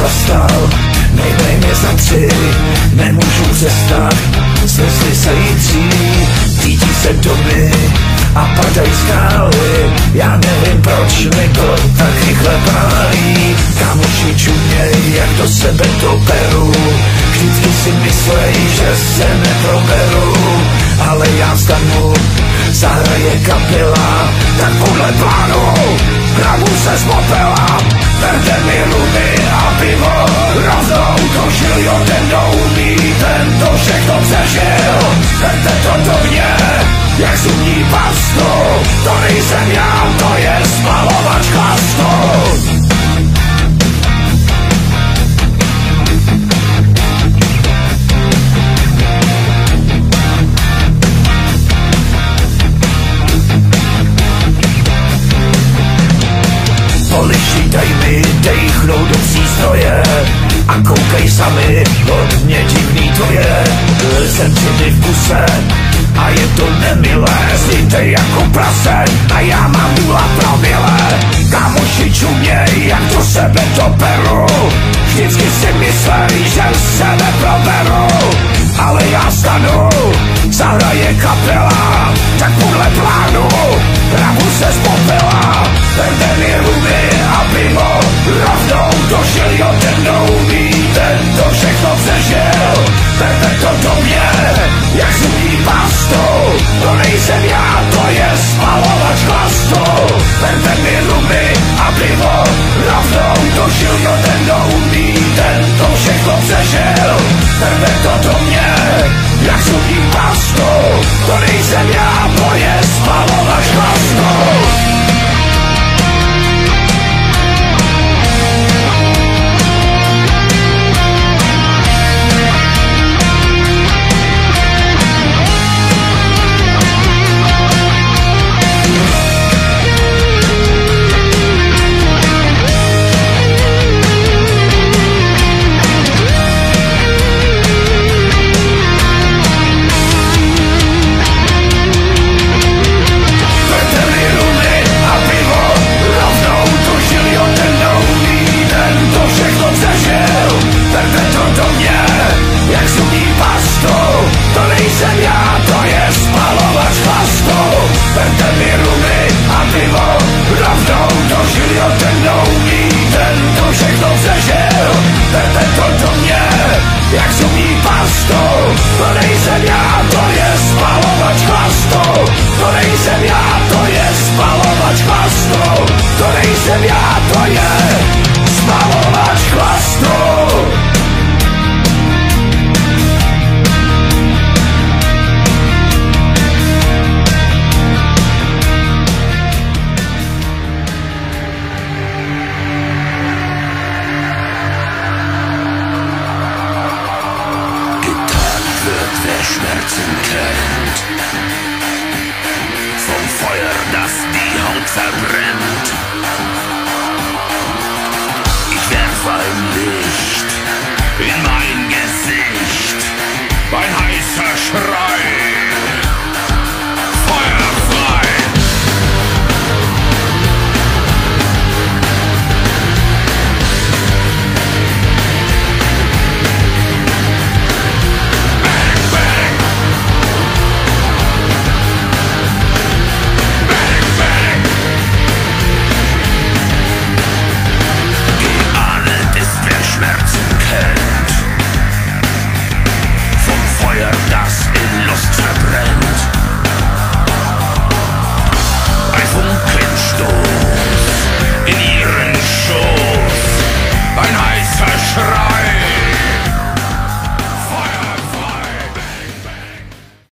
zastal. Nejmej mě za 3, nemůžu přestat. Slzy se jítří, cítí se domy a padají skály. Já nevím, proč mi to tak rychle pálí. Kámoši čuměj, jak do sebe to beru. Vždycky si myslej, že se neproberu. Ale já vstanu, zahraje kapela, tak podle plánu hrabu se z popela. Verte mi rumy a pivo, rovnou dožil, jo, ten kdo umí, ten to všechno přežil. Verte to do mě, jak zubní pastu, to nejsem já, to je spalovač chlastu. Poliši, daj mi dejchnout do přístroje a koukej sami, od mě divný to je. Jsem při v kuse a je to nemilé, zlítej jako prase a já mám 0 promile. Kámoši čuměj, jak do sebe to beru, vždycky si myslej, že se neproberu. Ale já stanu, zahraje kapela, tak podle plánu hrabu se z popela. Verte mi rumy a pivo, rovnou dožil, jo, ten kdo umí, ten to všechno přežil. Verte to do mě, jak zubní pastu, to nejsem já, to je spalovač chlastu. Verte mi rumy a pivo, rovnou dožil, jo, ten kdo umí, ten to všechno přežil. Verte to do mě, jak zubní pastu, to nejsem já, to je spalovač chlastu. Ein